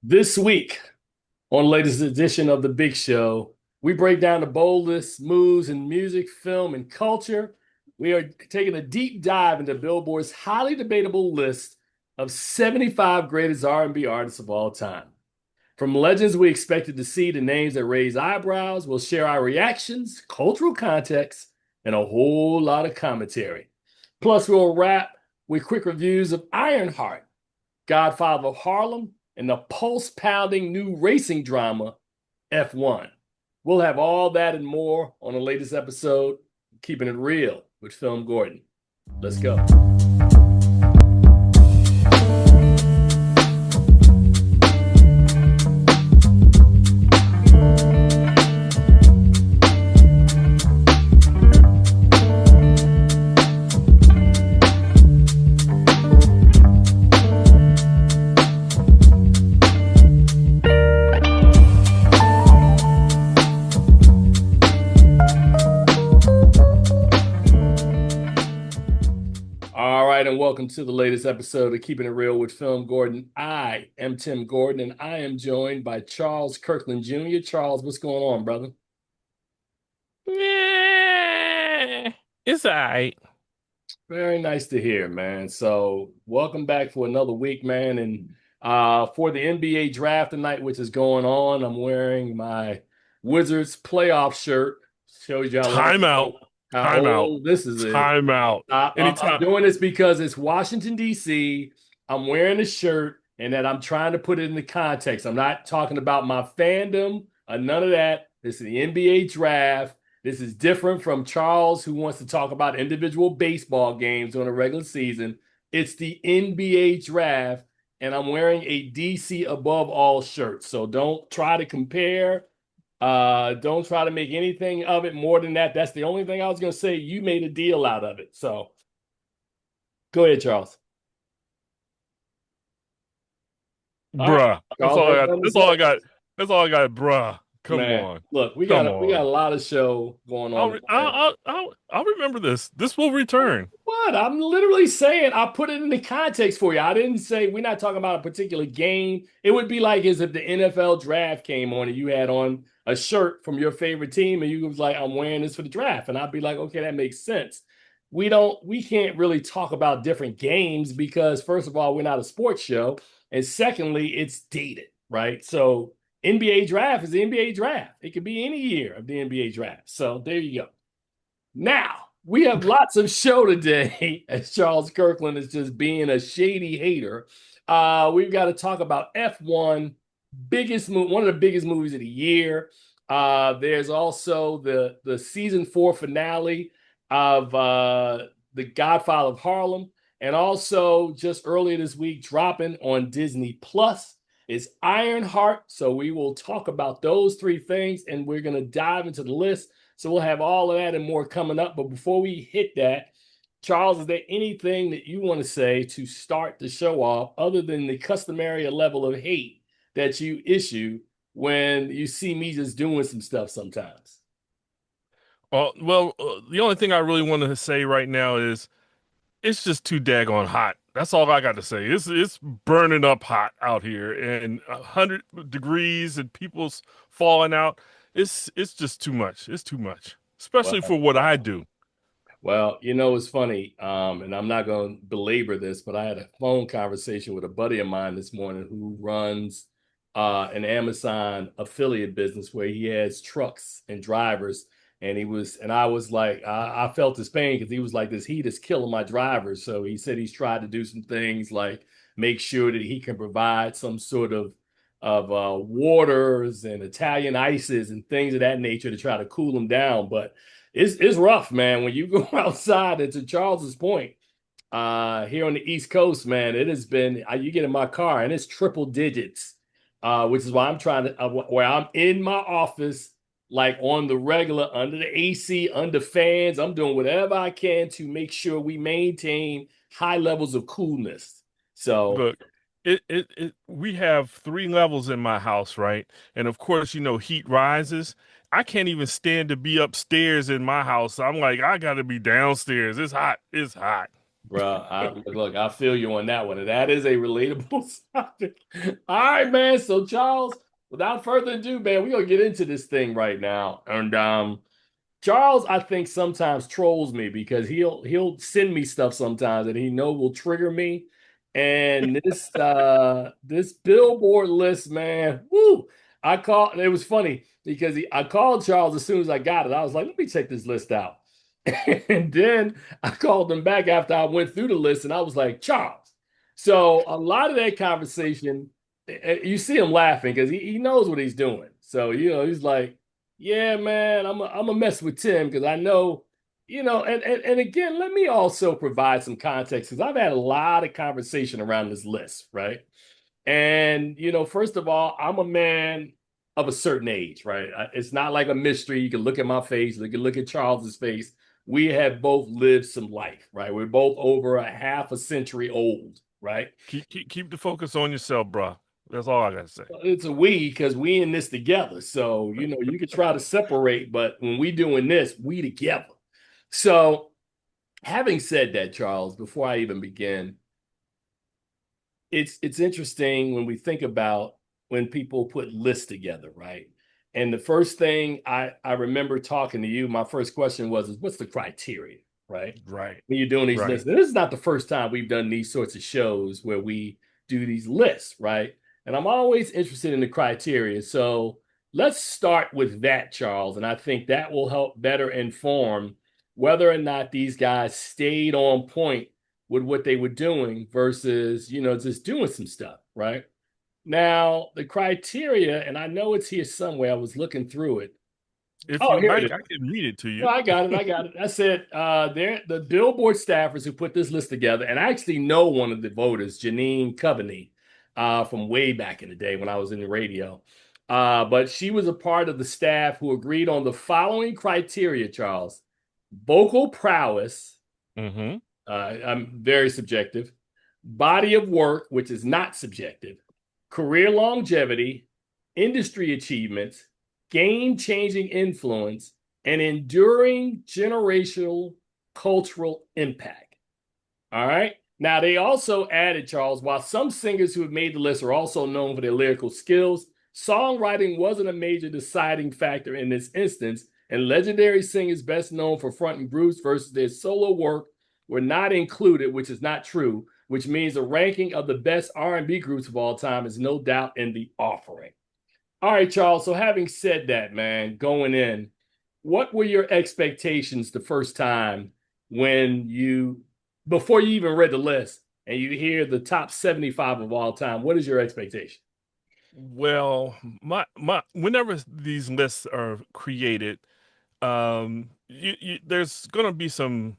This week, on the latest edition of The Big Show, we break down the boldest moves in music, film, and culture. We are taking a deep dive into Billboard's highly debatable list of 75 greatest R&B artists of all time. From legends we expected to see to names that raise eyebrows, we'll share our reactions, cultural context, and a whole lot of commentary. Plus, we'll wrap with quick reviews of Ironheart, Godfather of Harlem, and the pulse pounding new racing drama, F1. We'll have all that and more on the latest episode, Keeping It Real with Film Gordon. Let's go. All right, and welcome to the latest episode of Keeping It Real with Film Gordon. I am Tim Gordon, and I am joined by Charles Kirkland Jr. Charles, what's going on, brother? Yeah, it's all right. Very nice to hear, man. So, welcome back for another week, man. And for the NBA draft tonight, which is going on, I'm wearing my Wizards playoff shirt. Shows you Timeout. how Timeout. old this is. Timeout. I'm Anytime. doing this because it's Washington, D.C. I'm wearing the shirt and that I'm trying to put it in the context. I'm not talking about my fandom or none of that. This is the NBA draft. This is different from Charles, who wants to talk about individual baseball games during a regular season. It's the NBA draft, and I'm wearing a DC above all shirt. So don't try to compare. Don't try to make anything of it more than that. That's the only thing I was going to say. You made a deal out of it. So go ahead, Charles. All right, Bruh. That's Charles, all have I got. something to That's all say? I got. That's all I got, bruh. Come Man, on. look, we got Come we got a on. lot of show going on I'll, re- tonight. I'll remember this. This will return. What? I'm literally saying I put it in the context for you. I didn't say we're not talking about a particular game. It would be like as if the NFL draft came on and you had on a shirt from your favorite team and you was like, I'm wearing this for the draft. And I'd be like, okay, that makes sense. We can't really talk about different games because first of all, we're not a sports show. And secondly, it's dated, right? So NBA draft is the NBA draft. It could be any year of the NBA draft. So there you go. Now, we have lots of show today, as Charles Kirkland is just being a shady hater. We've got to talk about F1, one of the biggest movies of the year. There's also the season 4 finale of The Godfather of Harlem. And also, just earlier this week, dropping on Disney Plus is Ironheart. So we will talk about those three things, and we're going to dive into the list. So we'll have all of that and more coming up. But before we hit that, Charles, is there anything that you want to say to start the show off other than the customary level of hate that you issue when you see me just doing some stuff sometimes? The only thing I really want to say right now is it's just too daggone hot. That's all I got to say. It's burning up hot out here, and 100 degrees, and people's falling out. It's just too much. It's too much, especially Well, for what I do. well, it's funny, and I'm not going to belabor this, but I had a phone conversation with a buddy of mine this morning who runs an Amazon affiliate business where he has trucks and drivers. And I was like, I felt his pain because he was like, this heat is killing my drivers. So he said he's tried to do some things like make sure that he can provide some sort of waters and Italian ices and things of that nature to try to cool them down. But it's rough, man. When you go outside, and to Charles's point, here on the East Coast, man, it has been you get in my car and it's triple digits, which is why I'm trying to where I'm in my office, like on the regular, under the AC, under fans. I'm doing whatever I can to make sure we maintain high levels of coolness. So, Look, we have 3 levels in my house, right? And of course, heat rises. I can't even stand to be upstairs in my house. I'm like, I gotta be downstairs. It's hot. It's hot. Bro, look, I feel you on that one. And that is a relatable topic. All right, man. So, Charles, without further ado, man, we're gonna get into this thing right now. And Charles, I think sometimes trolls me because he'll send me stuff sometimes that he know will trigger me. And this Billboard list, man, woo! It was funny because I called Charles as soon as I got it. I was like, let me check this list out. And then I called him back after I went through the list and I was like, Charles. So a lot of that conversation, you see him laughing because he knows what he's doing. So, he's like, yeah, man, I'm a mess with Tim because I know, and again, let me also provide some context because I've had a lot of conversation around this list, right? And first of all, I'm a man of a certain age, right? It's not like a mystery. You can look at my face, you can look at Charles's face. We have both lived some life, right? We're both over a half a century old, right? Keep the focus on yourself, bro. That's all I gotta say. It's a we because we in this together. So, you could try to separate, but when we doing this, we together. So, having said that, Charles, before I even begin, it's interesting when we think about when people put lists together, right? And the first thing I remember talking to you, my first question was, is what's the criteria, right? Right, When you're doing these right. lists. And this is not the first time we've done these sorts of shows where we do these lists, right? And I'm always interested in the criteria. So let's start with that, Charles. And I think that will help better inform whether or not these guys stayed on point with what they were doing versus, just doing some stuff, right? Now, the criteria, and I know it's here somewhere. I was looking through it. If Oh, you here it like, is. I can read it to No, you. I got it. I got it. I said they're the Billboard staffers who put this list together, and I actually know one of the voters, Janine Coveney, from way back in the day when I was in the radio. But she was a part of the staff who agreed on the following criteria, Charles: vocal prowess, Mm-hmm. I'm very subjective, body of work, which is not subjective, career longevity, industry achievements, game changing influence, and enduring generational cultural impact. All right. Now, they also added, Charles, while some singers who have made the list are also known for their lyrical skills, songwriting wasn't a major deciding factor in this instance, and legendary singers best known for fronting groups versus their solo work were not included, which is not true, which means the ranking of the best R&B groups of all time is no doubt in the offering. All right, Charles. So having said that, man, going in, what were your expectations the first time when before you even read the list and you hear the top 75 of all time? What is your expectation? Well, my whenever these lists are created, there's gonna be some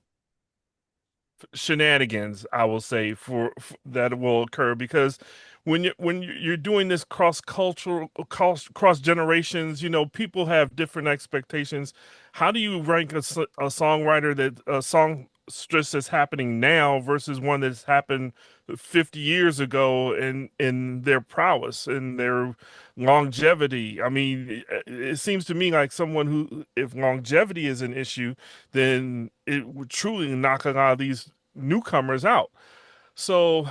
shenanigans, I will say, for that will occur because when you're doing this cross cultural cross generations, people have different expectations. How do you rank a songwriter that a songstress that's happening now versus one that's happened 50 years ago in their prowess and their longevity? I mean, it seems to me like someone who, if longevity is an issue, then it would truly knock a lot of these newcomers out. So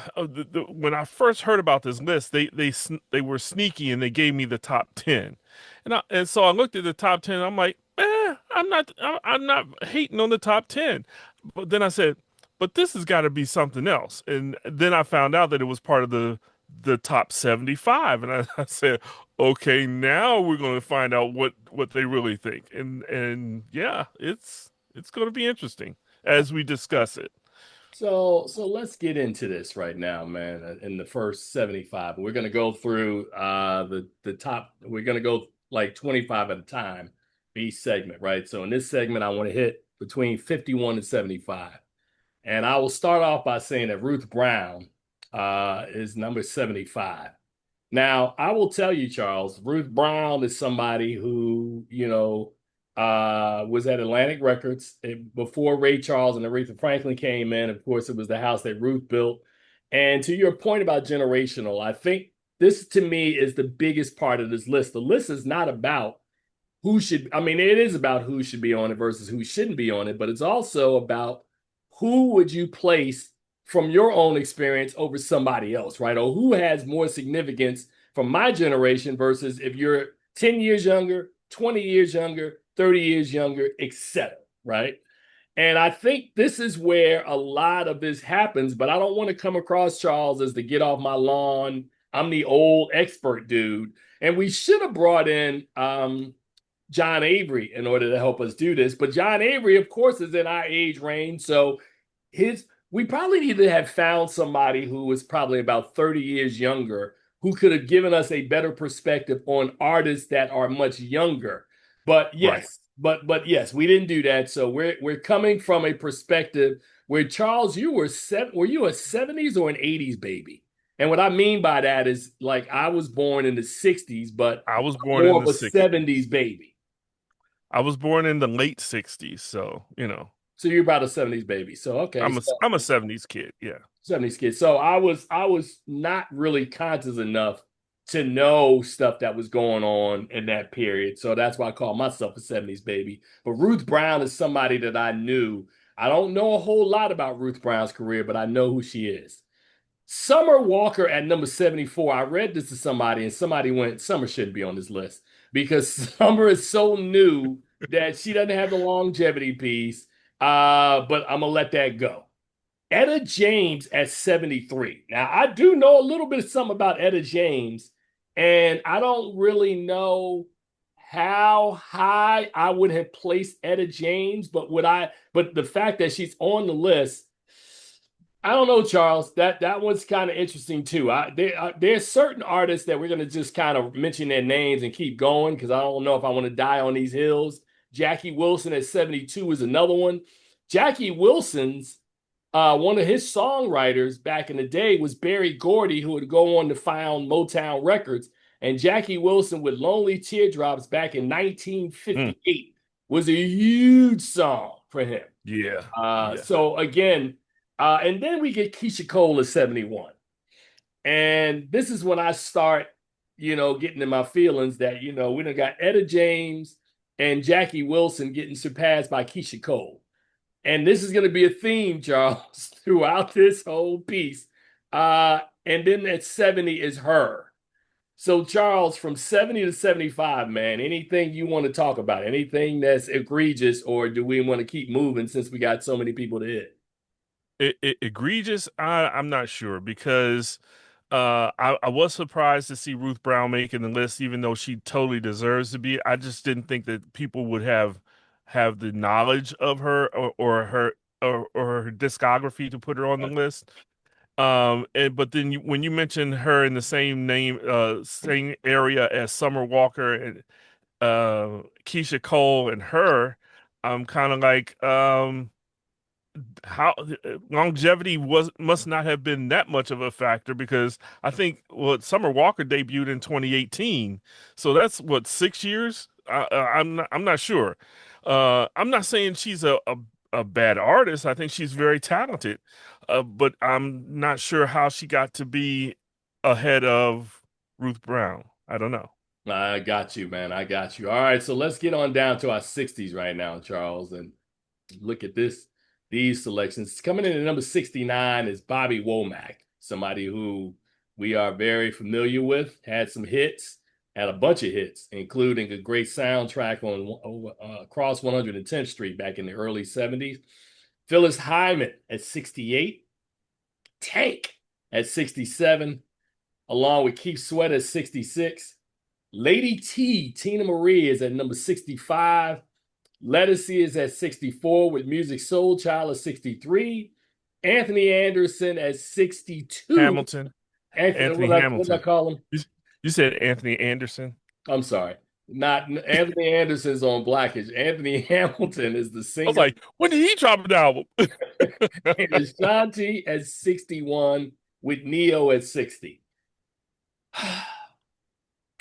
when I first heard about this list, they were sneaky and they gave me the top 10, and so I looked at the top 10. I'm like, I'm not hating on the top 10, but then I said, but this has got to be something else, and then I found out that it was part of the top 75, and I said, okay, now we're going to find out what they really think, and yeah, it's going to be interesting as we discuss it. So let's get into this right now, man. In the first 75, we're gonna go through the top. We're gonna go like 25 at a time, each segment, right? So in this segment, I want to hit between 51 and 75. And I will start off by saying that Ruth Brown is number 75. Now, I will tell you, Charles, Ruth Brown is somebody who, was at Atlantic Records before Ray Charles and Aretha Franklin came in. Of course, it was the house that Ruth built. And to your point about generational, I think this to me is the biggest part of this list. The list is not about it is about who should be on it versus who shouldn't be on it, but it's also about who would you place from your own experience over somebody else, right? Or who has more significance from my generation versus if you're 10 years younger, 20 years younger, 30 years younger, etc., right? And I think this is where a lot of this happens, but I don't want to come across, Charles, as the get off my lawn, I'm the old expert dude. And we should have brought in John Avery in order to help us do this. But John Avery, of course, is in our age range. So his we probably need to have found somebody who was probably about 30 years younger who could have given us a better perspective on artists that are much younger. But Right. yes, but yes, we didn't do that. So we're coming from a perspective where Charles, were you a 70s or an 80s baby? And what I mean by that is like I was born in the 60s, but I was born in more the of a 60s. 70s baby. I was born in the late 60s, so, So you're about a 70s baby. So okay, so I'm a 70s kid. Yeah. 70s kid. So I was not really conscious enough to know stuff that was going on in that period. So that's why I call myself a 70s baby. But Ruth Brown is somebody that I knew. I don't know a whole lot about Ruth Brown's career, but I know who she is. Summer Walker at number 74. I read this to somebody, and somebody went, Summer shouldn't be on this list because Summer is so new that she doesn't have the longevity piece. But I'm gonna let that go. Etta James at 73. Now, I do know a little bit of something about Etta James, and I don't really know how high I would have placed Etta James, but the fact that she's on the list, I don't know, Charles. That one's kind of interesting too. There's certain artists that we're gonna just kind of mention their names and keep going because I don't know if I want to die on these hills. Jackie Wilson at 72 is another one. Jackie Wilson's one of his songwriters back in the day was Berry Gordy, who would go on to found Motown Records. And Jackie Wilson with Lonely Teardrops back in Mm, 1958 was a huge song for him. yeah. Yeah. So again, and then we get Keisha Cole at 71. And this is when I start, getting in my feelings that, we done got Etta James and Jackie Wilson getting surpassed by Keisha Cole. And this is going to be a theme, Charles, throughout this whole piece. And then at 70 is her. So, Charles, from 70 to 75, man, anything you want to talk about? Anything that's egregious, or do we want to keep moving since we got so many people to hit? Egregious. I'm not sure because I was surprised to see Ruth Brown making the list, even though she totally deserves to be. I just didn't think that people would have the knowledge of her or her or her discography to put her on the list. But then when you mention her in the same area as Summer Walker and Keisha Cole and her, I'm kind of like, how longevity was must not have been that much of a factor because I think what Summer Walker debuted in 2018, so that's what 6 years. I'm not sure. I'm not saying she's a bad artist. I think she's very talented, but I'm not sure how she got to be ahead of Ruth Brown. I don't know. I got you, man. I got you. All right, so let's get on down to our 60s right now, Charles, and look at these selections. Coming in at number 69 is Bobby Womack, somebody who we are very familiar with, had some hits, had a bunch of hits, including a great soundtrack on across 110th Street back in the early 70s. Phyllis Hyman at 68, Tank at 67, along with Keith Sweat at 66. Lady T, Tina Marie, is at number 65. Lettucey is at 64 with Music Soul Child at 63. Anthony Anderson at 62. Hamilton, Anthony, Anthony what did I Hamilton. call him? You, you said Anthony Anderson. I'm sorry. Not Anthony Anderson's on Blackish. Anthony Hamilton is the I was singer. like, when did he drop an album? And Ashanti at 61 with Neo at 60.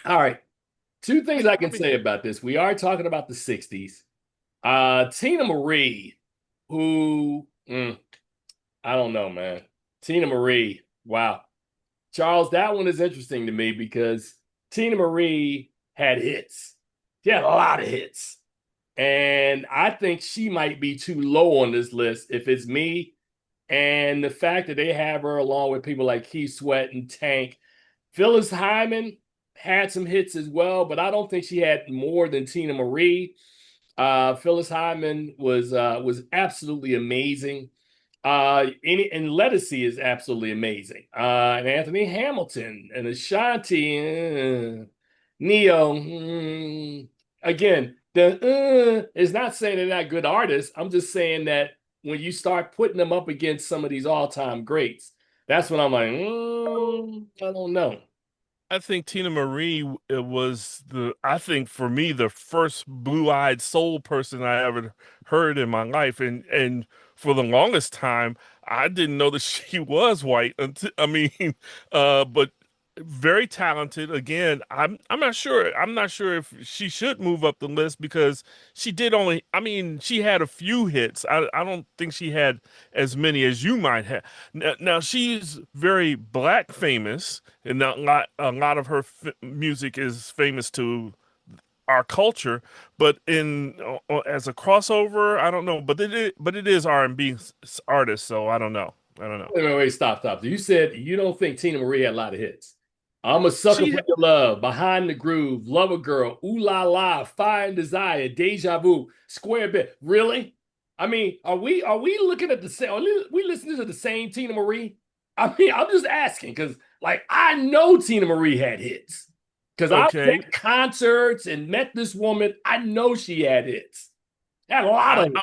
All right. Two things I I can mean, say about this. We are talking about the 60s. Tina Marie, who I don't know, man. Tina Marie, wow. Charles, that one is interesting to me because Tina Marie had hits. She had a lot of hits. And I think she might be too low on this list if it's me. And the fact that they have her along with people like Keith Sweat and Tank. Phyllis Hyman had some hits as well, but I don't think she had more than Tina Marie. Phyllis Hyman was absolutely amazing. And Lettucey is absolutely amazing. And Anthony Hamilton and Ashanti, Neo. Again, the is not saying they're not good artists. I'm just saying that when you start putting them up against some of these all-time greats, that's when I'm like, I don't know. I think Tina Marie was I think for me, the first blue-eyed soul person I ever heard in my life. And for the longest time, I didn't know that she was white until, I mean, but very talented. Again, I'm not sure. I'm not sure if she should move up the list because she did only, I mean, she had a few hits. I don't think she had as many as you might have. Now she's very black famous, and a lot of her music is famous to our culture. But in as a crossover, I don't know. But it is R&B artist, so I don't know. I don't know. Wait, stop. You said you don't think Tina Marie had a lot of hits. I'm a sucker She for your love, behind the groove, lover girl, ooh la la, fire and desire, deja vu, square bit. Really? I mean, are we looking at the same? Are we listening to the same Tina Marie? I mean, I'm just asking because, like, I know Tina Marie had hits because I've been okay? at concerts and met this woman. I know she had hits. Had a lot I, of them. I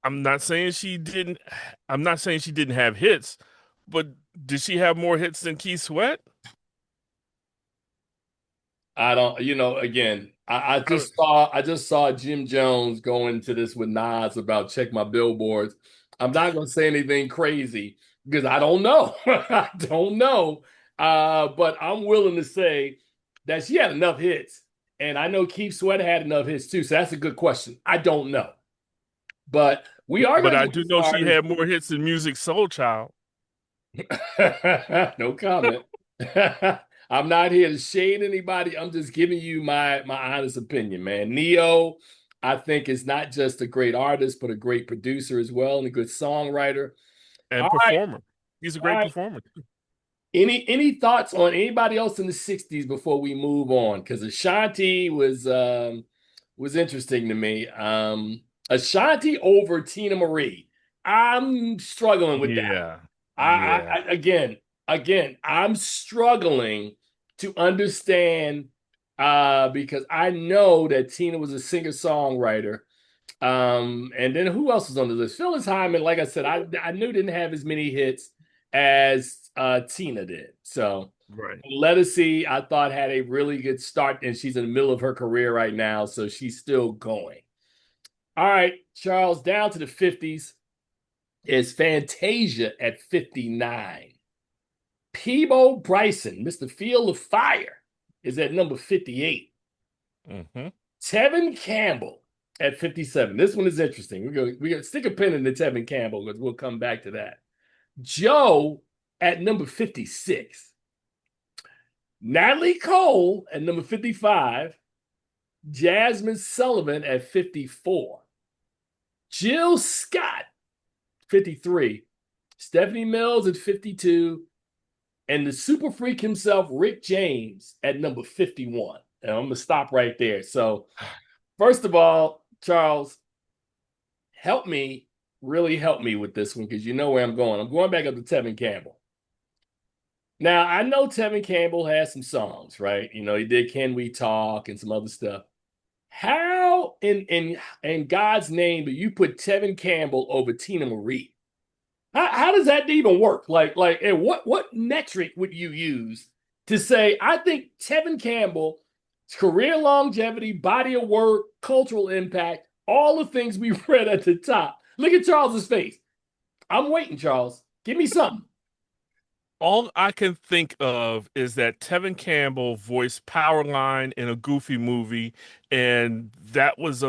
I'm not saying she didn't. I'm not saying she didn't have hits, but did she have more hits than Keith Sweat? I don't, again, I, I just saw Jim Jones go into this with Nas about check my billboards. I'm not gonna say anything crazy because I don't know. I don't know. But I'm willing to say that she had enough hits. And I know Keith Sweat had enough hits too. So that's a good question. I don't know. But we are but gonna I go do as know far she had more hits than Music Soul Child. as no comment. I'm not here to shade anybody. I'm just giving you my honest opinion, man. Neo, I think, is not just a great artist, but a great producer as well and a good songwriter. And All right, performer. He's a all great right. performer. Any thoughts on anybody else in the 60s before we move on? Because Ashanti was interesting to me. Ashanti over Tina Marie. I'm struggling with that. Yeah, I, yeah. I again, I'm struggling to understand because I know that Tina was a singer-songwriter. And then who else was on the list? Phyllis Hyman, like I said, I knew didn't have as many hits as Tina did. So Right. Lettucey, I thought had a really good start, and she's in the middle of her career right now, so she's still going. All right, Charles, down to the 50s is Fantasia at 59. Peebo Bryson, Mr. Field of Fire, is at number 58. Hmm. Tevin Campbell at 57. This one is interesting. We're gonna stick a pin in the Tevin Campbell because we'll come back to that. Joe at number 56. Natalie Cole at number 55. Jasmine Sullivan at 54. Jill Scott, 53. Stephanie Mills at 52. And the super freak himself, Rick James, at number 51. And I'm going to stop right there. So, first of all, Charles, help me, really help me with this one because you know where I'm going. I'm going back up to Tevin Campbell. Now, I know Tevin Campbell has some songs, right? He did Can We Talk and some other stuff. How in God's name do you put Tevin Campbell over Tina Marie? How does that even work? Like, and what metric would you use to say I think Tevin Campbell's career longevity, body of work, cultural impact, all the things we read at the top. Look at Charles's face. I'm waiting, Charles. Give me something. All I can think of is that Tevin Campbell voiced Powerline in a Goofy movie, and that was a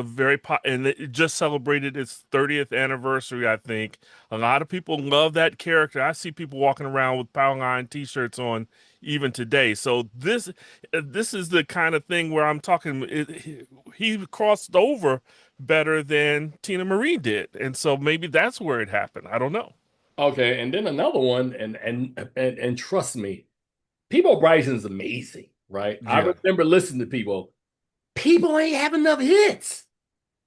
and it just celebrated its 30th anniversary, I think. A lot of people love that character. I see people walking around with Powerline t-shirts on even today. So this is the kind of thing where I'm talking he crossed over better than Tina Marie did. And so maybe that's where it happened. I don't know. Okay, and then another one, and trust me, Peabo Bryson's amazing, right? I Yeah. remember listening to people. People ain't have enough hits.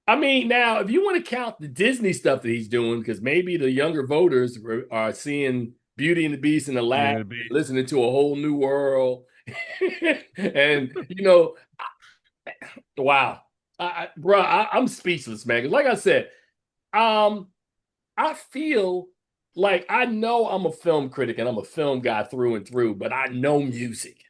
I mean, now if you want to count the Disney stuff that he's doing, because maybe the younger voters are seeing Beauty and the Beast and the Beauty Lab, and the Beast. listening to a whole new world, and you know, wow, bro, I'm speechless, man. 'Cause like I said, um, I feel like I know I'm a film critic and I'm a film guy through and through, but I know music.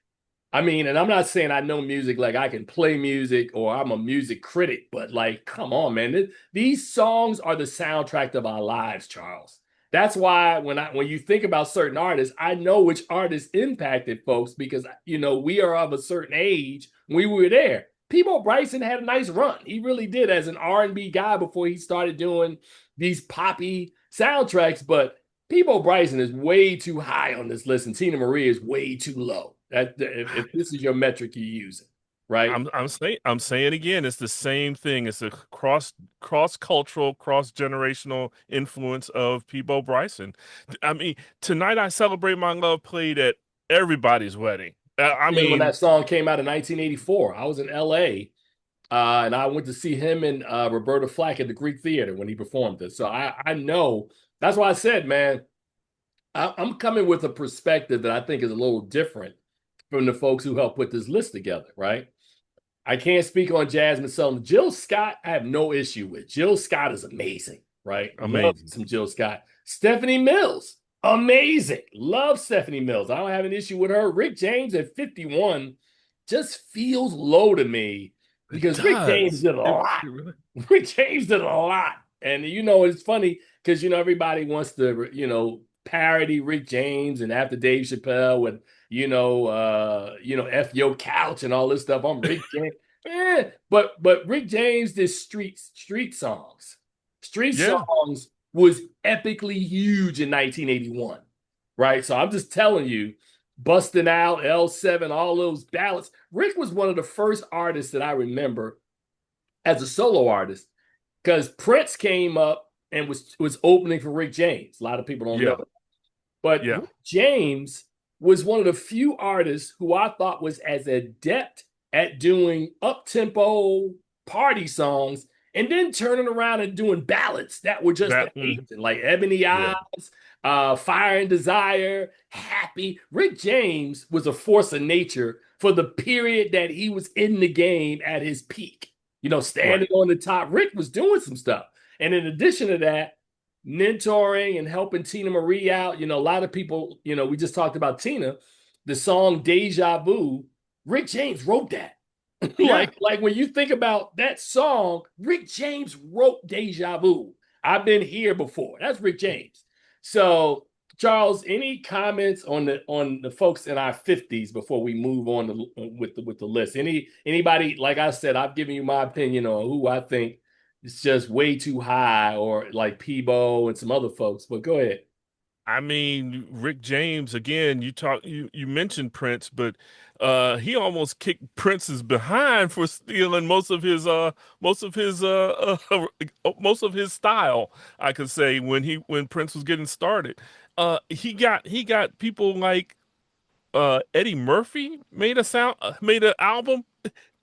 I mean, and I'm not saying I know music like I can play music or I'm a music critic, but like, come on, man. These songs are the soundtrack of our lives, Charles. That's why when you think about certain artists, I know which artists impacted folks because we are of a certain age when we were there. Peabo Bryson had a nice run. He really did as an R&B guy before he started doing these poppy soundtracks, but Peabo Bryson is way too high on this list, and Tina Marie is way too low. If this is your metric you're using, right? I'm saying again, it's the same thing. It's a cross cultural, cross generational influence of Peabo Bryson. I mean, tonight I celebrate my love played at everybody's wedding. I And when mean, that song came out in 1984, I was in LA, and I went to see him and Roberta Flack at the Greek Theater when he performed it. So I know that's why I said, man, I'm coming with a perspective that I think is a little different from the folks who helped put this list together, right? I can't speak on Jasmine Sullivan. Jill Scott, I have no issue with. Jill Scott is amazing, right? Love amazing. some Jill Scott. Stephanie Mills, amazing. Love Stephanie Mills. I don't have an issue with her. Rick James at 51 just feels low to me It because Rick James does. did a lot. It really. Rick James did a lot. And it's funny because everybody wants to, parody Rick James and after Dave Chappelle with F your couch and all this stuff. I'm Rick James. But Rick James did street songs. Street Yeah. songs was epically huge in 1981, right? So I'm just telling you, busting out L7, all those ballads. Rick was one of the first artists that I remember as a solo artist because Prince came up and was opening for Rick James. A lot of people don't know, Yeah. but Yeah. Rick James was one of the few artists who I thought was as adept at doing up-tempo party songs and then turning around and doing ballads that were just Mhm. amazing, like Ebony Yeah. Eyes, Fire and Desire, Happy. Rick James was a force of nature for the period that he was in the game at his peak. Standing Right. on the top. Rick was doing some stuff. And in addition to that, mentoring and helping Tina Marie out. A lot of people, we just talked about Tina, the song Deja Vu, Rick James wrote that. Yeah. like when you think about that song, Rick James wrote Deja Vu. I've been here before. That's Rick James. So, Charles, any comments on the folks in our 50s before we move on with the list? Anybody, like I said, I've given you my opinion on who I think it's just way too high, or like Peebo and some other folks. But go ahead. I mean, Rick James again. You mentioned Prince, but he almost kicked Prince's behind for stealing most of his style. I could say when Prince was getting started, he got people like Eddie Murphy made an album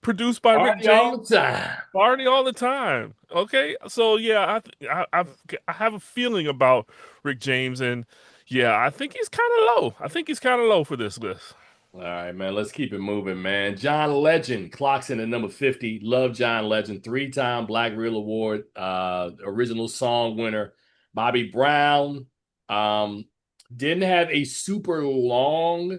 produced by Rick Party all James. the time. Party all the time. Okay, so yeah, I have a feeling about Rick James, and yeah, I think he's kind of low. I think he's kind of low for this list. All right, man. Let's keep it moving, man. John Legend clocks in at number 50. Love John Legend, three-time Black Reel Award, original song winner. Bobby Brown didn't have a super long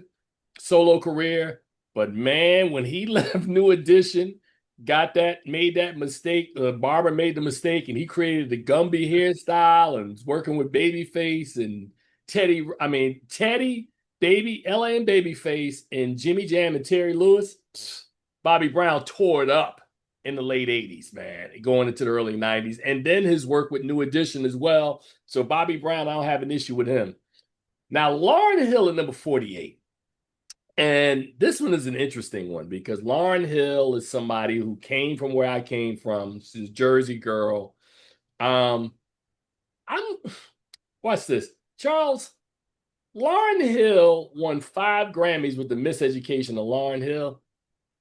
solo career, but man, when he left New Edition, made that mistake. Barber made the mistake, and he created the Gumby hairstyle and was working with Babyface and Teddy. I mean, Teddy Baby LA and Babyface and Jimmy Jam and Terry Lewis, Bobby Brown tore it up in the late 80s, man, going into the early 90s. And then his work with New Edition as well. So Bobby Brown, I don't have an issue with him. Now, Lauryn Hill at number 48. And this one is an interesting one because Lauryn Hill is somebody who came from where I came from. She's a Jersey girl. I'm watch this. Charles, Lauryn Hill won 5 Grammys with the Miseducation of Lauryn Hill.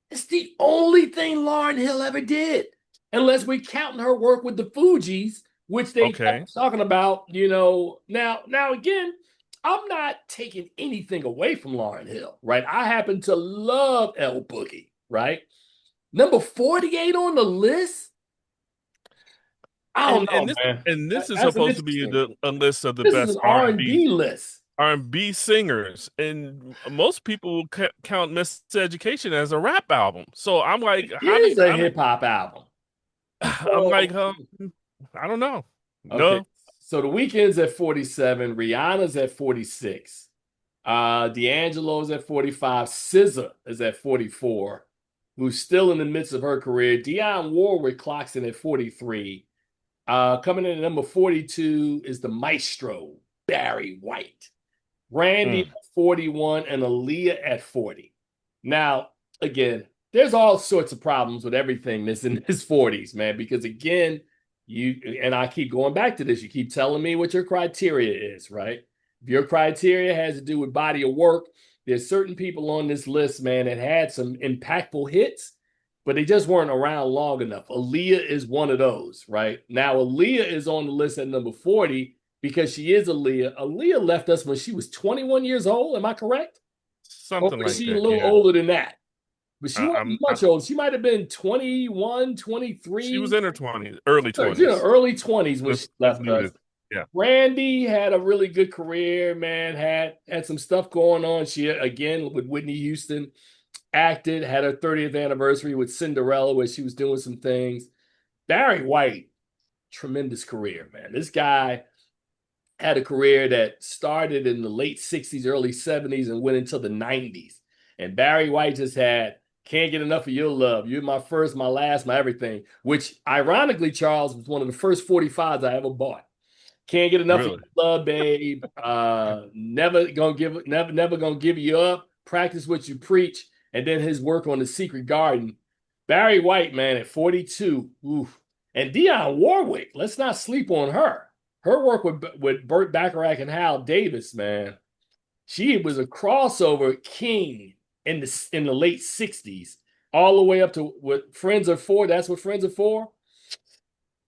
It's the only thing Lauryn Hill ever did, unless we count her work with the Fugees, which they Okay. talking about, you know. Now again, I'm not taking anything away from Lauryn Hill, right? I happen to love El Boogie, right? Number 48 on the list. I don't And know, this man. and this is That's an supposed to be interesting. a list of the This is best an R&B list. R&B singers, and most people count Miseducation as a rap album. So I'm It like, how do is a I don't? hip hop album. I'm like, So, I don't know. okay. No, So the Weeknd's at 47, Rihanna's at 46. D'Angelo's at 45, SZA is at 44, who's still in the midst of her career. Dionne Warwick clocks in at 43. Coming in at number 42 is the Maestro, Barry White. Randy mm, at 41 and Aaliyah at 40. Now, again, there's all sorts of problems with everything that's in his 40s, man, because again, you and I keep going back to this. You keep telling me what your criteria is, right? If your criteria has to do with body of work, there's certain people on this list, man, that had some impactful hits, but they just weren't around long enough. Aaliyah is one of those, right? Now, Aaliyah is on the list at number 40 because she is Aaliyah. Aaliyah left us when she was 21 years old. Am I correct? Or something was like she a that. little Yeah, older than that? But she wasn't I, much older. She might have been 21, she was 23, in her 20s, early you know, 20s. early 20s when she Let's left leave us. it. Yeah, Randy had a really good career, man. Had some stuff going on. She again with Whitney Houston acted, had her 30th anniversary with Cinderella, where she was doing some things. Barry White, tremendous career, man. This guy had a career that started in the late 60s, early 70s, and went into the 90s. And Barry White just had Can't Get Enough of Your Love. You're my first, my last, my everything, which ironically, Charles, was one of the first 45s I ever bought. Can't get enough of really. your love, babe. Never gonna give you up. Practice what you preach, and then his work on The Secret Garden. Barry White, man, at 42. Oof. And Dionne Warwick, let's not sleep on her. Her work with Burt Bacharach and Hal Davis, man. She was a crossover king in the late 60s, all the way up to what Friends Are For. That's what Friends Are For.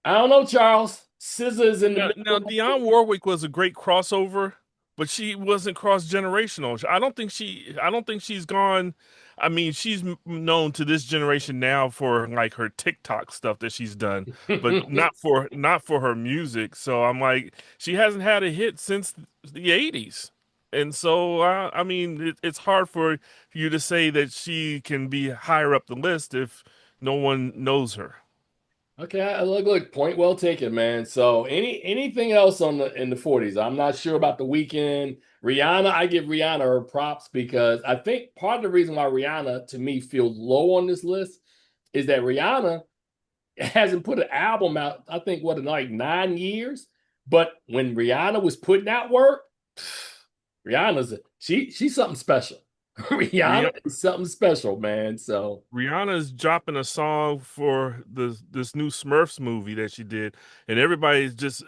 I don't know, Charles. Scissors in the Now, middle. Dionne Warwick was a great crossover, but she wasn't cross generational. I don't think she's gone. I mean, she's known to this generation now for like her TikTok stuff that she's done, but not for her music. So I'm like, she hasn't had a hit since the '80s, and so I mean, it's hard for you to say that she can be higher up the list if no one knows her. Okay, look, point well taken, man. So anything else on the in the 40s? I'm not sure about the weekend. Rihanna, I give Rihanna her props because I think part of the reason why Rihanna to me feels low on this list is that Rihanna hasn't put an album out, I think what in like 9 years. But when Rihanna was putting out work, she's something special. Rihanna is something special, man. So Rihanna's dropping a song for this new Smurfs movie that she did, and everybody's just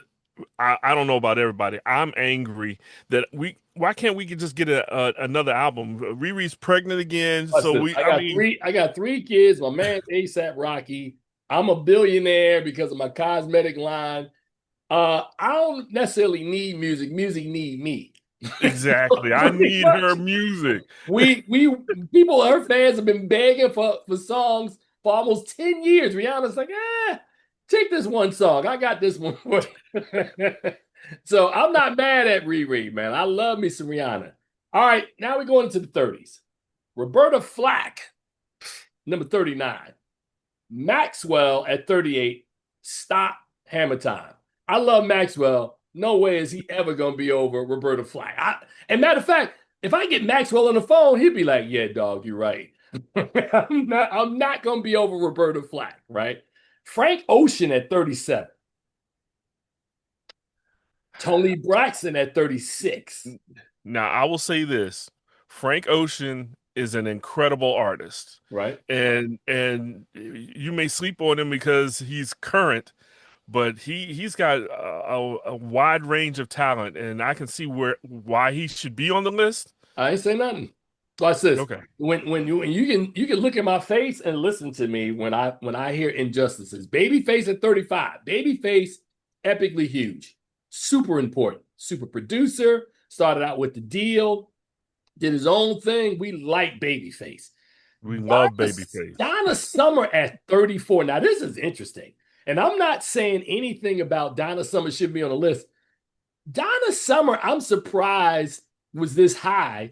I don't know about everybody. I'm angry that we why can't we just get another album? Riri's pregnant again, what's so this? we I mean I got three kids. My man's ASAP Rocky. I'm a billionaire because of my cosmetic line. I don't necessarily need music. Music need me. exactly. I Pretty need her much. music. We people, her fans have been begging for songs for almost 10 years. Rihanna's like, take this one song. I got this one for you. So I'm not mad at Riri, man. I love me some Rihanna. All right, now we're going into the 30s. Roberta Flack, number 39. Maxwell at 38. Stop Hammer Time. I love Maxwell. No way is he ever going to be over Roberta Flack. And matter of fact, If I get Maxwell on the phone, he'd be like, "Yeah, dog, you're right. I'm not gonna be over Roberta Flack, right?" Frank Ocean at 37, Tony Braxton at 36, Now, I will say this: Frank Ocean is an incredible artist, right? and you may sleep on him because he's current, but he's got a wide range of talent, and I can see why he should be on the list. I ain't say nothing. Watch this. Okay, When you can look at my face and listen to me when I hear injustices. Babyface at 35. Babyface, epically huge, super important, super producer. Started out with the deal, did his own thing. We like Babyface. we love Donna, Babyface. Donna Summer at 34. Now this is interesting, and I'm not saying anything about Donna Summer should be on the list. Donna Summer, I'm surprised was this high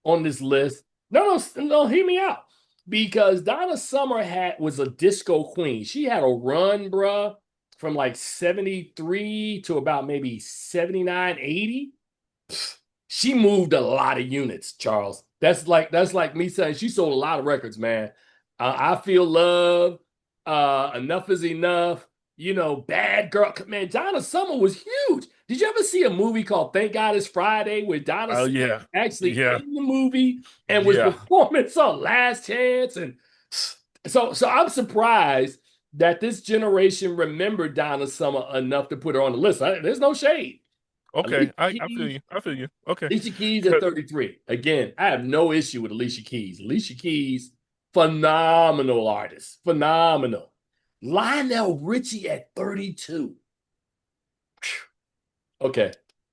on this list. No, no, no, hear me out. Because Donna Summer was a disco queen. She had a run, bruh, from like 73 to about maybe 79, 80. She moved a lot of units, Charles. That's like me saying she sold a lot of records, man. I Feel Love, Enough Is Enough, Bad Girl. Man, Donna Summer was huge. Did you ever see a movie called Thank God It's Friday where Donna Oh Summer yeah, actually yeah, in the movie and was yeah. performing on Last Chance? And so I'm surprised that this generation remembered Donna Summer enough to put her on the list. There's no shade. Okay, Alicia I feel Keys, you. I feel you. Okay. Alicia Keys at 33. Again, I have no issue with Alicia Keys. Alicia Keys, phenomenal artist. Phenomenal. Lionel Richie at 32. Okay,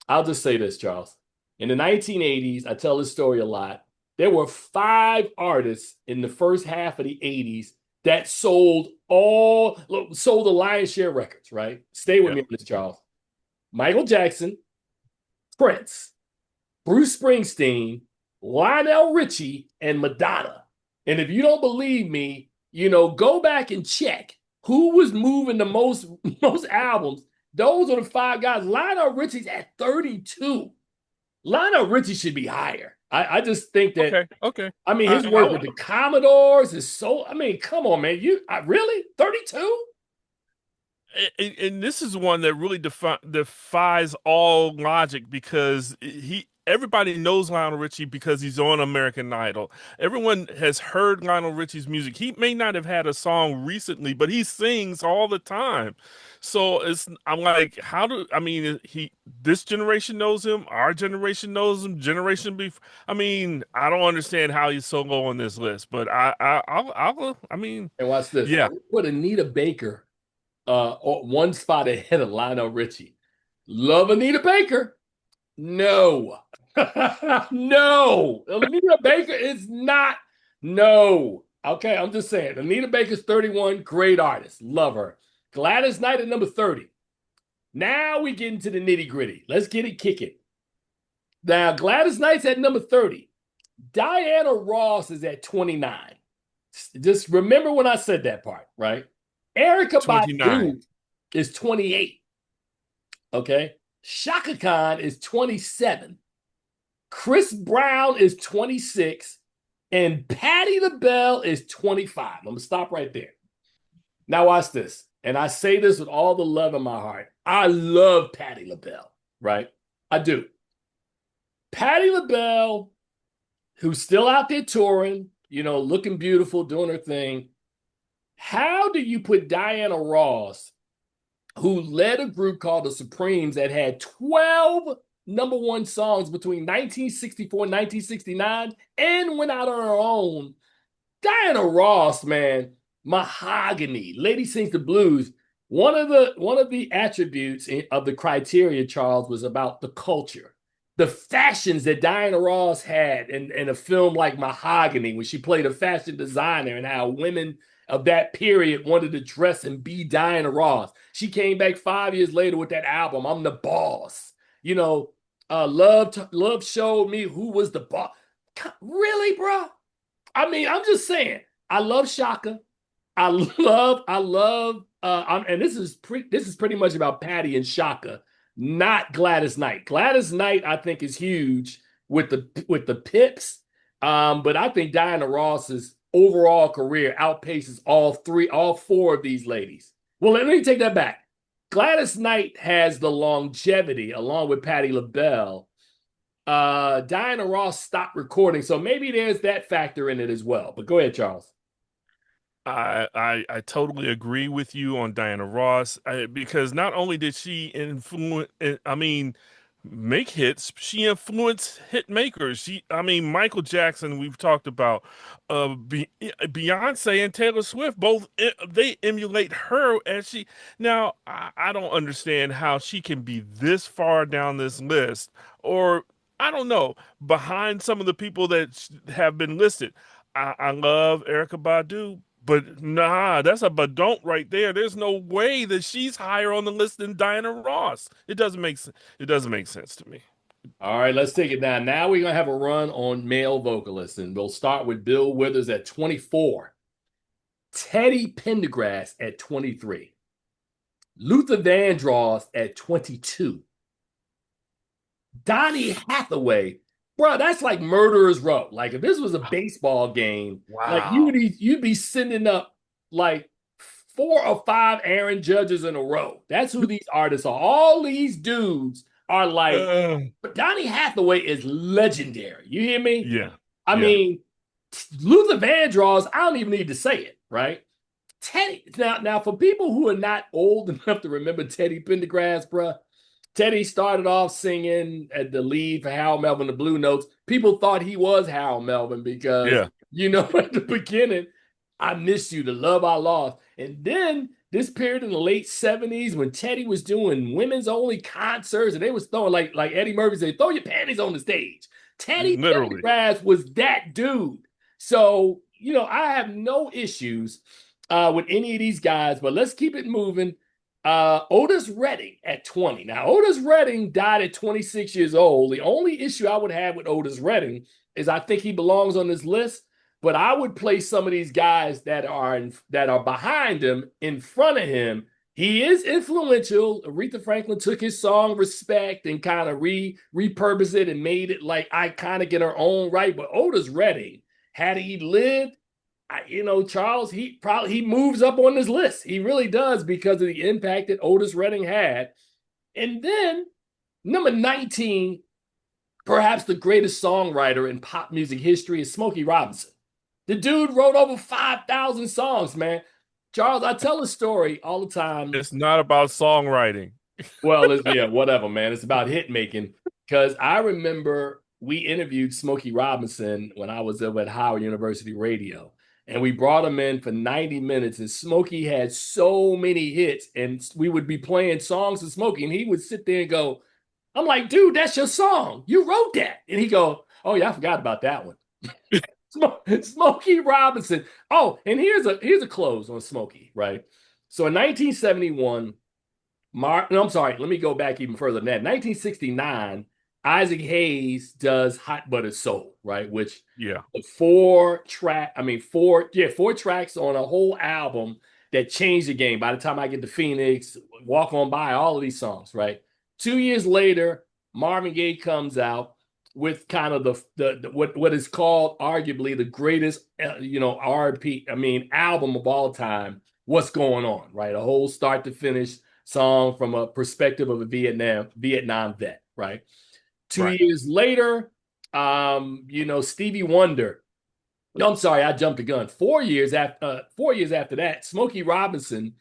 I'll just say this, Charles. In the 1980s, I tell this story a lot. There were 5 artists in the first half of the 80s that sold the lion's share records, right? Stay with Yeah. me on this, Charles. Michael Jackson, Prince, Bruce Springsteen, Lionel Richie, and Madonna. And if you don't believe me, go back and check who was moving the most albums. Those are the 5 guys. Lionel Richie's at 32. Lionel Richie should be higher. I just think that, Okay. Okay. I mean, his I work with the Commodores is so, I mean, come on, man. Really? 32? and this is one that really defies all logic because everybody knows Lionel Richie because he's on American Idol. Everyone has heard Lionel Richie's music. He may not have had a song recently, but he sings all the time. So I'm like, I mean, this generation knows him, our generation knows him, generation before. I mean, I don't understand how he's so low on this list, but I mean, And watch this. I yeah. would put Anita Baker one spot ahead of Lionel Richie. Love Anita Baker. No. No. Anita Baker is not. No. Okay, I'm just saying. Anita Baker's 31, great artist. Love her. Gladys Knight at number 30. Now we get into the nitty gritty. Let's get it kicking. Now, Gladys Knight's at number 30. Diana Ross is at 29. Just remember when I said that part, right? Erica 29. Badu is 28. Okay. Shaka Khan is 27. Chris Brown is 26. And Patti LaBelle is 25. I'm going to stop right there. Now watch this. And I say this with all the love in my heart. I love Patti LaBelle, right? I do. Patti LaBelle, who's still out there touring, looking beautiful, doing her thing. How do you put Diana Ross, who led a group called the Supremes that had 12 number one songs between 1964 and 1969 and went out on her own? Diana Ross, man, Mahogany, Lady Sings the Blues. One of the attributes of the criteria, Charles, was about the culture. The fashions that Diana Ross had in a film like Mahogany, when she played a fashion designer, and how women of that period wanted to dress and be Diana Ross. She came back 5 years later with that album, I'm the Boss. Love showed me who was the boss. Really, bro? I mean, I'm just saying, I love Shaka. I love, and this is pretty much about Patti and Shaka, not Gladys Knight. Gladys Knight, I think, is huge with the Pips. But I think Diana Ross's overall career outpaces all four of these ladies. Well, let me take that back. Gladys Knight has the longevity along with Patti LaBelle. Diana Ross stopped recording, so maybe there's that factor in it as well. But go ahead, Charles. I totally agree with you on Diana Ross because not only did she influence, I mean, make hits, she influenced hit makers. I mean, Michael Jackson, we've talked about, Beyonce and Taylor Swift, both they emulate her as she. Now, I don't understand how she can be this far down this list, or I don't know, behind some of the people that have been listed. I love Erica Badu. But nah, that's a but don't right there. There's no way that she's higher on the list than Diana Ross. It doesn't make sense. It doesn't make sense to me. All right, let's take it down. Now we're gonna have a run on male vocalists, and we'll start with Bill Withers at 24, Teddy Pendergrass at 23, Luther Vandross at 22, Donny Hathaway. Bro, that's like murderer's row. Like if this was a baseball game, like Wow. you'd be sending up like 4 or 5 Aaron Judges in a row. That's who these artists are. All these dudes are like, Uh, but Donny Hathaway is legendary. You hear me? yeah. I Yeah. mean, Luther Vandross, I don't even need to say it, right? Teddy. Now for people who are not old enough to remember Teddy Pendergrass, bro, Teddy started off singing at the lead for Harold Melvin, the Blue Notes. People thought he was Harold Melvin because, Yeah. at the beginning, I miss you, the love I lost. And then this period in the late 70s when Teddy was doing women's only concerts and they was throwing like Eddie Murphy said, throw your panties on the stage. Teddy Literally. Pendergrass was that dude. So, I have no issues with any of these guys, but let's keep it moving. Otis Redding at 20. Now, Otis Redding died at 26 years old. The only issue I would have with Otis Redding is I think he belongs on this list, but I would place some of these guys that are behind him in front of him. He is influential. Aretha Franklin took his song "Respect" and kind of repurposed it and made it like iconic in her own right. But Otis Redding, had he lived, Charles, he moves up on this list. He really does because of the impact that Otis Redding had. And then number 19, perhaps the greatest songwriter in pop music history, is Smokey Robinson. The dude wrote over 5,000 songs, man. Charles, I tell a story all the time. It's not about songwriting. Well, yeah, whatever, man. It's about hit making. Because I remember we interviewed Smokey Robinson when I was up at Howard University Radio. And we brought him in for 90 minutes. And Smokey had so many hits. And we would be playing songs of Smokey. And he would sit there and go, I'm like, dude, that's your song. You wrote that. And he go, oh, yeah, I forgot about that one. Smokey Robinson. Oh, and here's a close on Smokey, right? So in 1971, no, I'm sorry. Let me go back even further than that. 1969, Isaac Hayes does Hot Buttered Soul, right? Which Yeah. four tracks on a whole album that changed the game. By the time I get to Phoenix, Walk On By, all of these songs, right? 2 years later, Marvin Gaye comes out with kind of the what is called arguably the greatest R&B album of all time. What's Going On, right? A whole start to finish song from a perspective of a Vietnam vet, right? Two Right. years later, Stevie Wonder. No, I'm sorry, I jumped the gun. 4 years after that, Smokey Robinson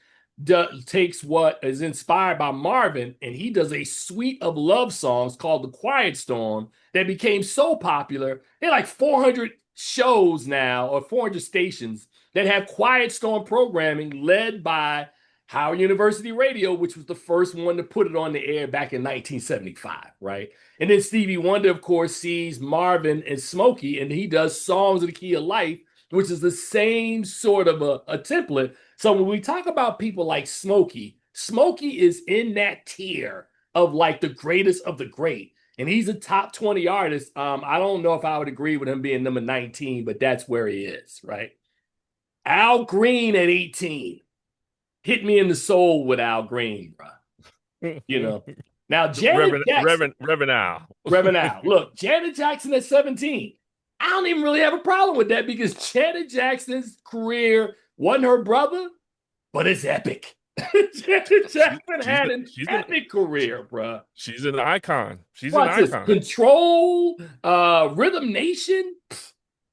takes what is inspired by Marvin, and he does a suite of love songs called "The Quiet Storm" that became so popular. They're like 400 shows now, or 400 stations that have Quiet Storm programming, led by Howard University Radio, which was the first one to put it on the air back in 1975, right? And then Stevie Wonder, of course, sees Marvin and Smokey, and he does Songs of the Key of Life, which is the same sort of a template. So when we talk about people like Smokey, Smokey is in that tier of like the greatest of the great. And he's a top 20 artist. I don't know if I would agree with him being number 19, but that's where he is, right? Al Green at 18. Hit me in the soul with Al Green, bro. You know, Now, The Janet Jackson, Reverend Al. Reverend Al, look, Janet Jackson at 17. I don't even really have a problem with that because Janet Jackson's career wasn't her brother, but it's epic. Janet Jackson had an She's an epic career, bro. she's an icon. She's an Watch this. icon. Control, Rhythm Nation.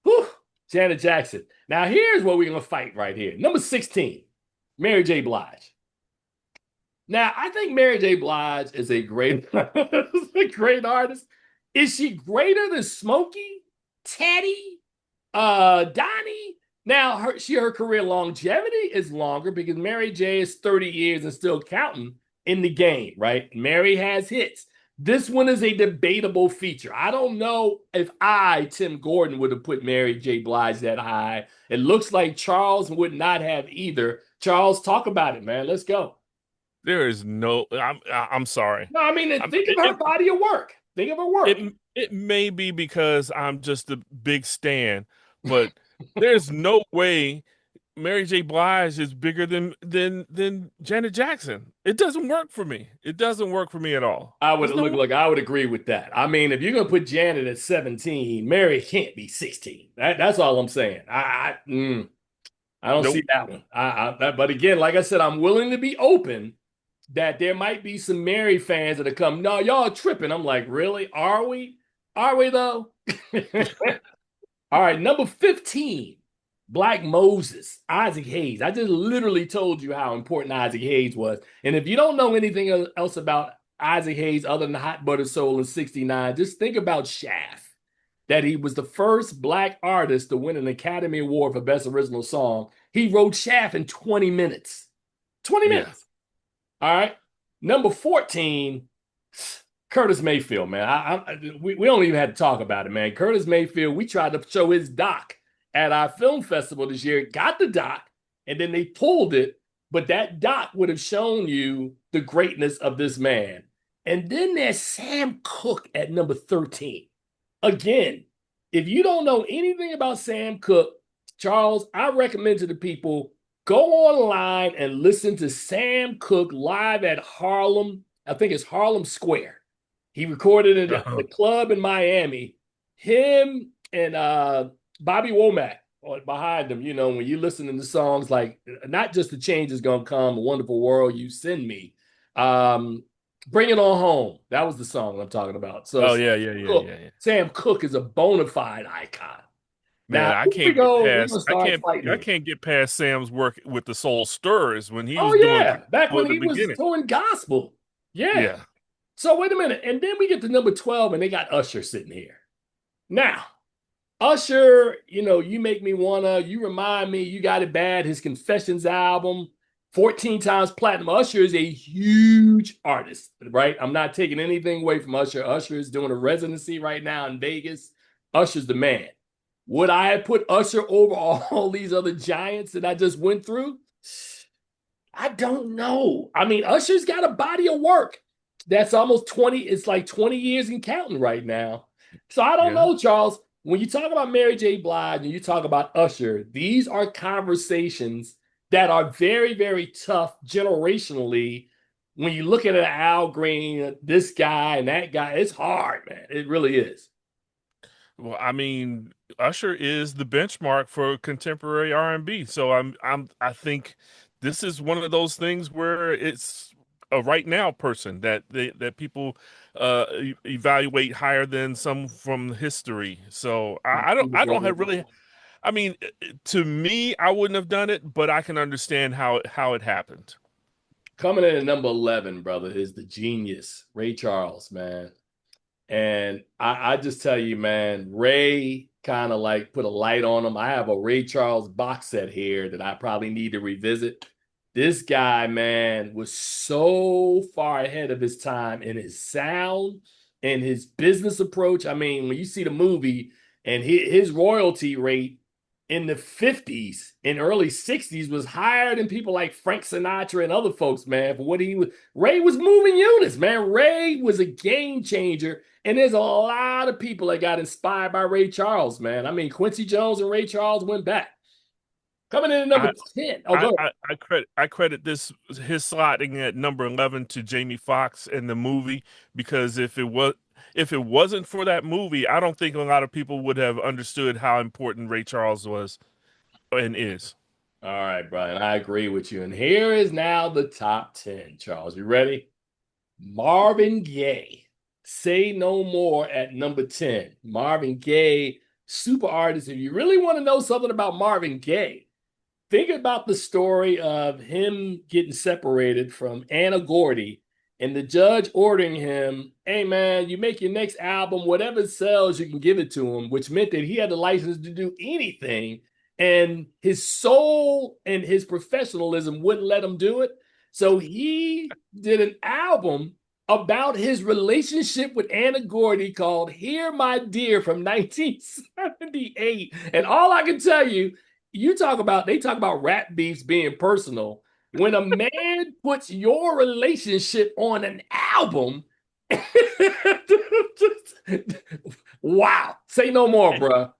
Whew. Janet Jackson. Now, here's what we're going to fight right here. Number 16, Mary J. Blige. Now, I think Mary J. Blige is a great, a great artist. Is she greater than Smokey, Teddy, Donnie? Now, her career longevity is longer because Mary J. is 30 years and still counting in the game, right? Mary has hits. This one is a debatable feature. I don't know if Tim Gordon, would have put Mary J. Blige that high. It looks like Charles would not have either. Charles, talk about it, man. Let's go. There is no. I'm sorry. No, I mean, think of her body of work. Think of her work. It may be because I'm just a big stan, but there's no way Mary J. Blige is bigger than Janet Jackson. It doesn't work for me. It doesn't work for me at all. I would I would agree with that. I mean, if you're gonna put Janet at 17, Mary can't be 16. That's all I'm saying. I don't see that one. But again, like I said, I'm willing to be open that there might be some Mary fans that come, no, y'all tripping. I'm like, really? Are we? Are we though? All right, number 15, Black Moses, Isaac Hayes. I just literally told you how important Isaac Hayes was. And if you don't know anything else about Isaac Hayes other than Hot Butter Soul in 69, just think about Shaft. That he was the first Black artist to win an Academy Award for Best Original Song. He wrote Shaft in 20 minutes. 20 minutes. All right. Number 14, Curtis Mayfield, man. We don't even have to talk about it, man. Curtis Mayfield, we tried to show his doc at our film festival this year, got the doc, and then they pulled it, but that doc would have shown you the greatness of this man. And then there's Sam Cooke at number 13. Again, if you don't know anything about Sam Cooke, Charles, I recommend to the people, go online and listen to Sam Cooke live at Harlem. I think it's Harlem Square. He recorded it at the club in Miami. Him and Bobby Womack behind him. You know, when you listen to the songs like not just The Change Is Gonna Come, A Wonderful World You Send Me, Bring It On Home. That was the song I'm talking about. So yeah. Sam Cooke is a bona fide icon. Man, Now, I can't get past Sam's work with the Soul Stirrers when he was doing back when he was doing gospel. Yeah. So wait a minute. And then we get to number 12 and they got Usher sitting here. Now, Usher, you know, You Make Me Wanna, You Remind Me, You Got It Bad, his Confessions album, 14 times platinum. Usher is a huge artist, right? I'm not taking anything away from Usher. Usher is doing a residency right now in Vegas. Usher's the man. Would I have put Usher over all these other giants that I just went through? I don't know. I mean, Usher's got a body of work that's almost 20. It's like 20 years and counting right now. So I don't know, Charles. When you talk about Mary J. Blige and you talk about Usher, these are conversations that are very, very tough generationally. When you look at an Al Green, this guy and that guy, it's hard, man. It really is. Well, I mean, Usher is the benchmark for contemporary R&B. So I think this is one of those things where it's a right now person that people evaluate higher than some from history. So I don't have really. I mean, to me, I wouldn't have done it, but I can understand how it happened. Coming in at number 11, brother, is the genius Ray Charles, man. And I just tell you, man, Ray kind of like put a light on him. I have a Ray Charles box set here that I probably need to revisit. This guy, man, was so far ahead of his time in his sound and his business approach. I mean, when you see the movie and his royalty rate in the 50s and early 60s was higher than people like Frank Sinatra and other folks, man, for what he was. Ray was moving units, man. Ray was a game changer. And there's a lot of people that got inspired by Ray Charles, man. I mean, Quincy Jones and Ray Charles went back. Coming in at I number 10. Oh, go ahead. I credit this his slotting at number 11 to Jamie Foxx in the movie because if it wasn't for that movie, I don't think a lot of people would have understood how important Ray Charles was and is. All right, Brian, I agree with you. And here is now the top 10, Charles. You ready? Marvin Gaye. Say No More at number 10. Marvin Gaye, super artist. If you really want to know something about Marvin Gaye, think about the story of him getting separated from Anna Gordy and the judge ordering him, hey man, you make your next album, whatever sells, you can give it to him, which meant that he had the license to do anything. And his soul and his professionalism wouldn't let him do it. So he did an album about his relationship with Anna Gordy called Here My Dear from 1978. And all I can tell you, they talk about rap beefs being personal. When a man puts your relationship on an album, wow. Say no more, bro.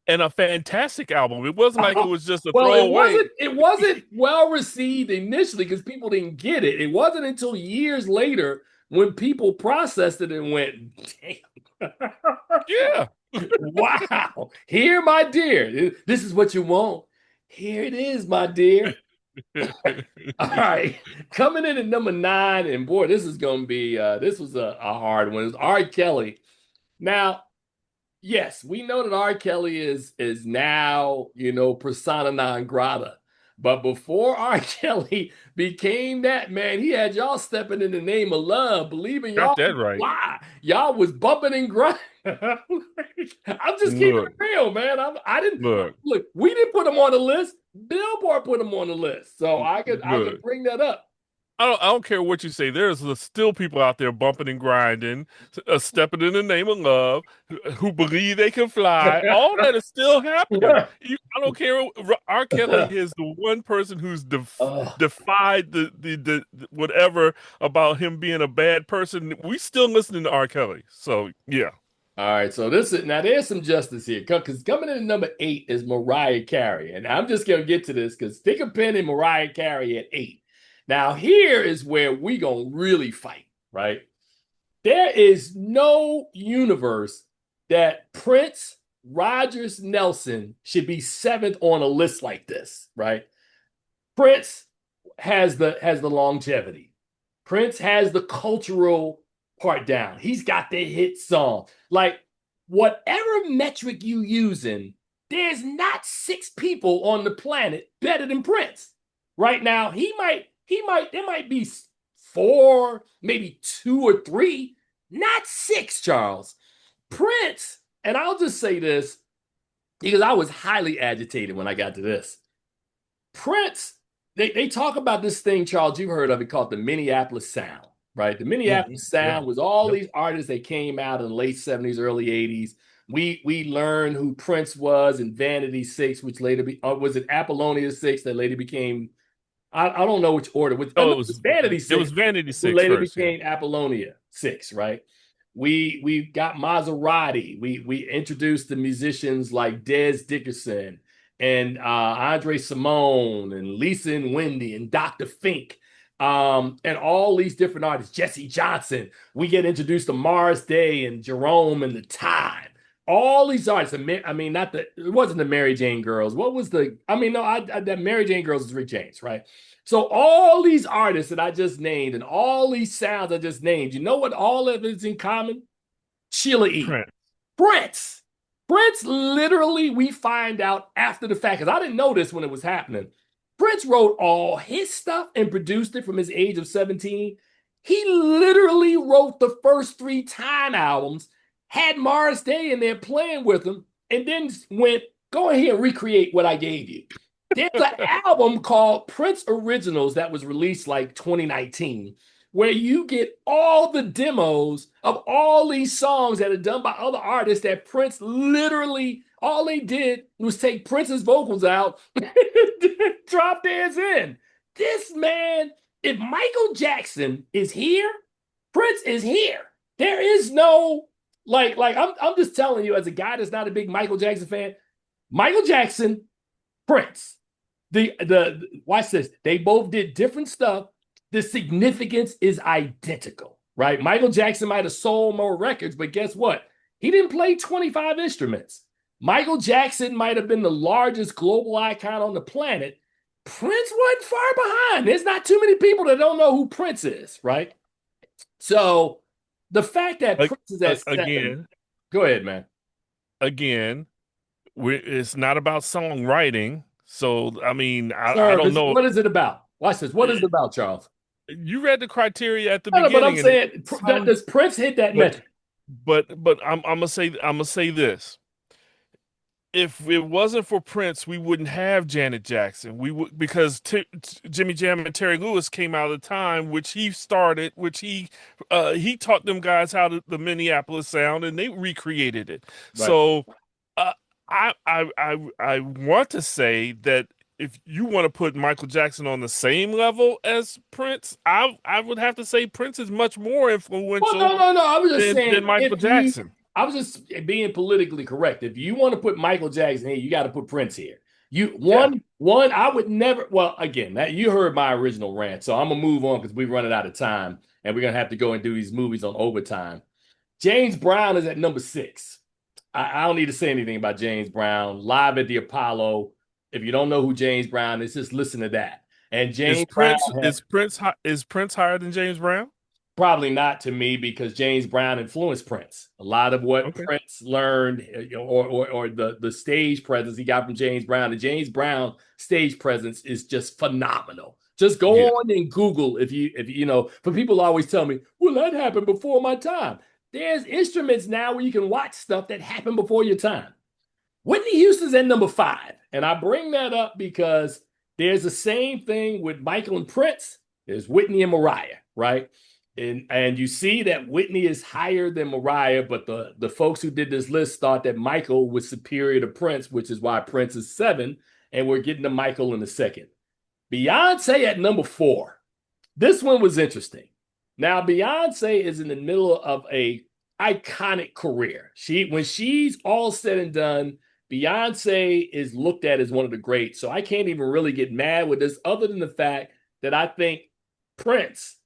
And a fantastic album. It wasn't like it was just a Well, throwaway. it wasn't well received initially because people didn't get it. It wasn't until years later when people processed it and went, damn. Yeah. Wow. Here, my dear. This is what you want. Here it is, my dear. All right. Coming in at number 9, and boy, this is gonna be this was a hard one. It's R. Kelly. Now, yes, we know that R. Kelly is now, persona non grata. But before R. Kelly became that, man, he had y'all stepping in the name of love, believing Got y'all that could right. fly. Y'all was bumping and grinding. I'm just keeping it Look, real, man. I didn't look, look. We didn't put him on the list. Billboard put him on the list, so I could look. bring that up. I don't care what you say. There's still people out there bumping and grinding, stepping in the name of love, who believe they can fly. All that is still happening. I don't care. R. Kelly is the one person who's Oh, defied the whatever about him being a bad person. We still listening to R. Kelly. So yeah. all right, so there's some justice here because coming in at number 8 is Mariah Carey, and I'm just gonna get to this because stick a pin in Mariah Carey at 8. Now here is where we gonna really fight, right? There is no universe that Prince Rogers Nelson should be 7th on a list like this, right? Prince has the longevity. Prince has the cultural part down. He's got the hit song. Like whatever metric you using, there's not 6 people on the planet better than Prince. Right now, there might be 4, maybe 2 or 3, not 6, Charles. Prince, and I'll just say this because I was highly agitated when I got to this. Prince, they talk about this thing, Charles, you've heard of it called the Minneapolis Sound, right? The Minneapolis Yeah. Sound was all Yep. these artists that came out in the late 70s, early 80s. We learned who Prince was in Vanity 6, which later was it Apollonia 6 that later became I don't know which order. Oh, It was Vanity it 6, was Vanity who Six later first. Yeah. became Apollonia 6, right? We got Maserati. We introduced the musicians like Dez Dickerson and Andre Simone and Lisa and Wendy and Dr. Fink. And all these different artists, Jesse Johnson. We get introduced to Morris Day and Jerome and the Time. All these artists. I mean, it wasn't the Mary Jane Girls. What was the? I mean, no, that Mary Jane Girls is Rick James, right? So all these artists that I just named and all these sounds I just named, you know what all of it is in common? Sheila E. Prince. Prince. Prince literally, we find out after the fact, because I didn't know this when it was happening. Prince wrote all his stuff and produced it from his age of 17. He literally wrote the first 3 Time albums, had Morris Day in there playing with him, and then went, go ahead and recreate what I gave you. There's an album called Prince Originals that was released like 2019, where you get all the demos of all these songs that are done by other artists that Prince literally, all they did was take Prince's vocals out, drop theirs in. This man, if Michael Jackson is here, Prince is here. There is no, I'm just telling you, as a guy that's not a big Michael Jackson fan, Michael Jackson, Prince. The watch this. They both did different stuff. The significance is identical, right? Michael Jackson might have sold more records, but guess what? He didn't play 25 instruments. Michael Jackson might have been the largest global icon on the planet. Prince wasn't far behind. There's not too many people that don't know who Prince is, right? So the fact that Prince is at seven, Again, go ahead, man. again, it's not about songwriting. So, I mean, I Sir, don't know. what is it about? Watch this. What is it about, Charles? You read the criteria at the No, no, but I'm beginning, and it saying, sounds, does Prince hit that but metric? I'm gonna say this. If it wasn't for Prince, we wouldn't have Janet Jackson. We would because Jimmy Jam and Terry Lewis came out of the time which he started, which he taught them guys how to the Minneapolis sound, and they recreated it. Right. So uh, I want to say that if you want to put Michael Jackson on the same level as Prince, I would have to say Prince is much more Well, influential no, no, no. I was just than saying, Michael Jackson. I was just being politically correct. If you want to put Michael Jackson here, you got to put Prince here. You Yeah. one, I would never. Well, again, that you heard my original rant, so I'm gonna move on because we're running out of time, and we're gonna have to go and do these movies on overtime. James Brown is at number six. I don't need to say anything about James Brown. Live at the Apollo. If you don't know who James Brown is, just listen to that. And Is James Brown Prince has is Prince higher than James Brown? probably not to me because James Brown influenced Prince. A lot of what Okay. Prince learned, or the stage presence he got from James Brown. The James Brown stage presence is just phenomenal. Just go Yeah. on and Google if you know. For people always tell me, "Well, that happened before my time." There's instruments now where you can watch stuff that happened before your time. Whitney Houston's at number five, and I bring that up because there's the same thing with Michael and Prince. There's Whitney and Mariah, right? And you see that Whitney is higher than Mariah, but the folks who did this list thought that Michael was superior to Prince, which is why Prince is seven, and we're getting to Michael in a second. Beyonce at number four. This one was interesting. Now, Beyonce is in the middle of a iconic career. When she's all said and done, Beyonce is looked at as one of the greats. So I can't even really get mad with this, other than the fact that I think Prince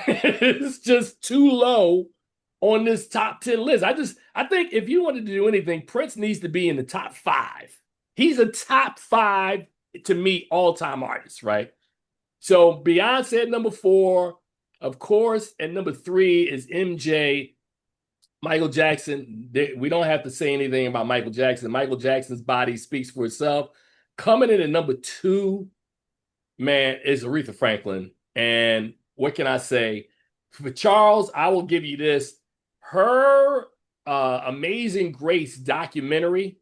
is just too low on this top 10 list. I think if you wanted to do anything, Prince needs to be in the top five. He's a top five to me all-time artist, right? So Beyonce at number four, of course, and number three is MJ. Michael Jackson, we don't have to say anything about Michael Jackson. Michael Jackson's body speaks for itself. Coming in at number two, man, is Aretha Franklin. And what can I say? For Charles, I will give you this. Her Amazing Grace documentary,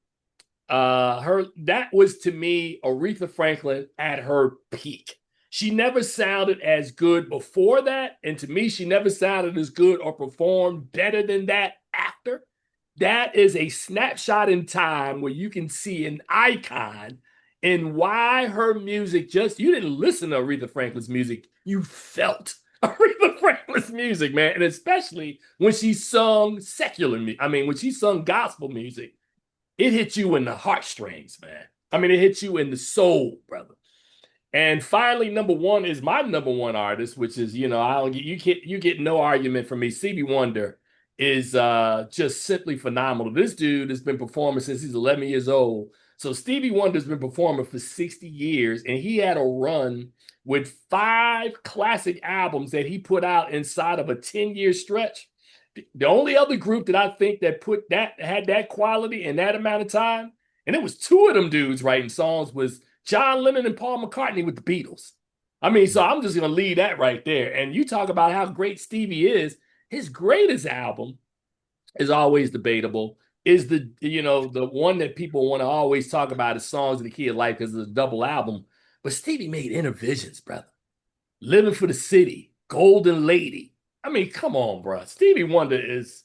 that was to me Aretha Franklin at her peak. She never sounded as good before that. And to me, she never sounded as good or performed better than that after. That is a snapshot in time where you can see an icon and why her music you didn't listen to Aretha Franklin's music, you felt Aretha Franklin's music, man. And especially when she sung secular music. I mean, when she sung gospel music, it hit you in the heartstrings, man. I mean, it hit you in the soul, brother. And finally, number one is my number one artist, which is, you get no argument from me. Stevie Wonder is just simply phenomenal. This dude has been performing since he's 11 years old. So Stevie Wonder's been performing for 60 years, and he had a run with 5 classic albums that he put out inside of a 10-year stretch. The only other group that I think that had that quality in that amount of time, and it was 2 of them dudes writing songs, was John Lennon and Paul McCartney with the Beatles. I mean, so I'm just going to leave that right there. And you talk about how great Stevie is. His greatest album is always debatable. Is the one that people want to always talk about is Songs of the Key of Life because it's a double album. But Stevie made Inner Visions, brother. Living for the City, Golden Lady. I mean, come on, bro. Stevie Wonder is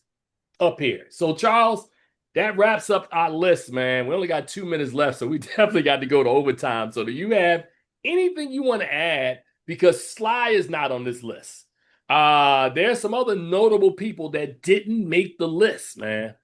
up here. So, Charles, that wraps up our list, man. We only got 2 minutes left, so we definitely got to go to overtime. So do you have anything you want to add? Because Sly is not on this list. There's some other notable people that didn't make the list, man.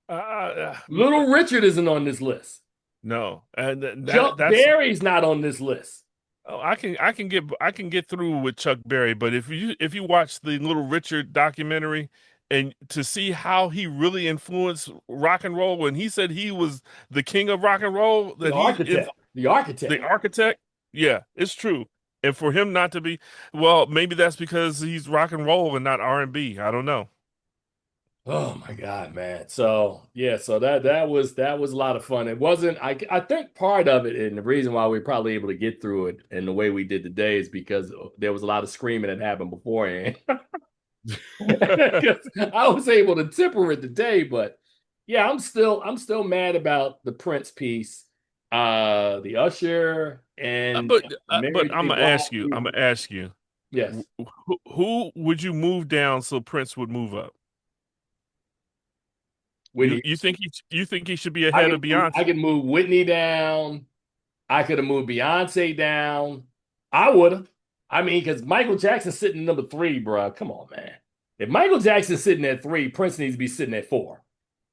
Uh, Little Richard isn't on this list. No, and Chuck that's Berry's not on this list. oh, I can get through with Chuck Berry, but if you watch the Little Richard documentary and to see how he really influenced rock and roll when he said he was the king of rock and roll, The that architect. The the architect. architect, yeah, it's true. And for him not to be, well, maybe that's because he's rock and roll and not R&B. I don't know. Oh my God, man. So yeah, so that was a lot of fun. It wasn't, I think part of it, and the reason why we are probably able to get through it in the way we did today is because there was a lot of screaming that happened beforehand. 'Cause I was able to temper it today, but yeah, I'm still mad about the Prince piece, the Usher and But Mary J. Blige. I'm gonna ask you, Yes. who would you move down so Prince would move up? Whitney. You think he should be ahead of I Beyonce? can move Whitney down. I could have moved Beyonce down. I would have. I mean, because Michael Jackson's sitting number three, bro. Come on, man. If Michael Jackson's sitting at three, Prince needs to be sitting at four.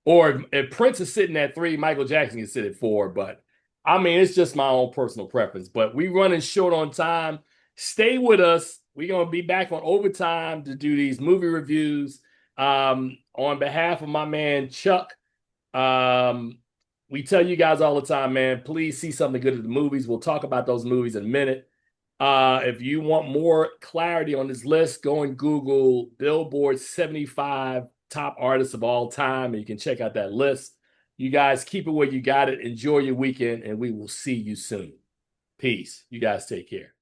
Or if Prince is sitting at three, Michael Jackson can sit at four. But I mean, it's just my own personal preference. But we running short on time. Stay with us. We're gonna be back on overtime to do these movie reviews. On behalf of my man Chuck, um, we tell you guys all the time, man, please see something good at the movies. We'll talk about those movies in a minute. If you want more clarity on this list, go and Google Billboard 75 top artists of all time, and you can check out that list. You guys keep it where you got it. Enjoy your weekend, and we will see you soon. Peace. You guys take care.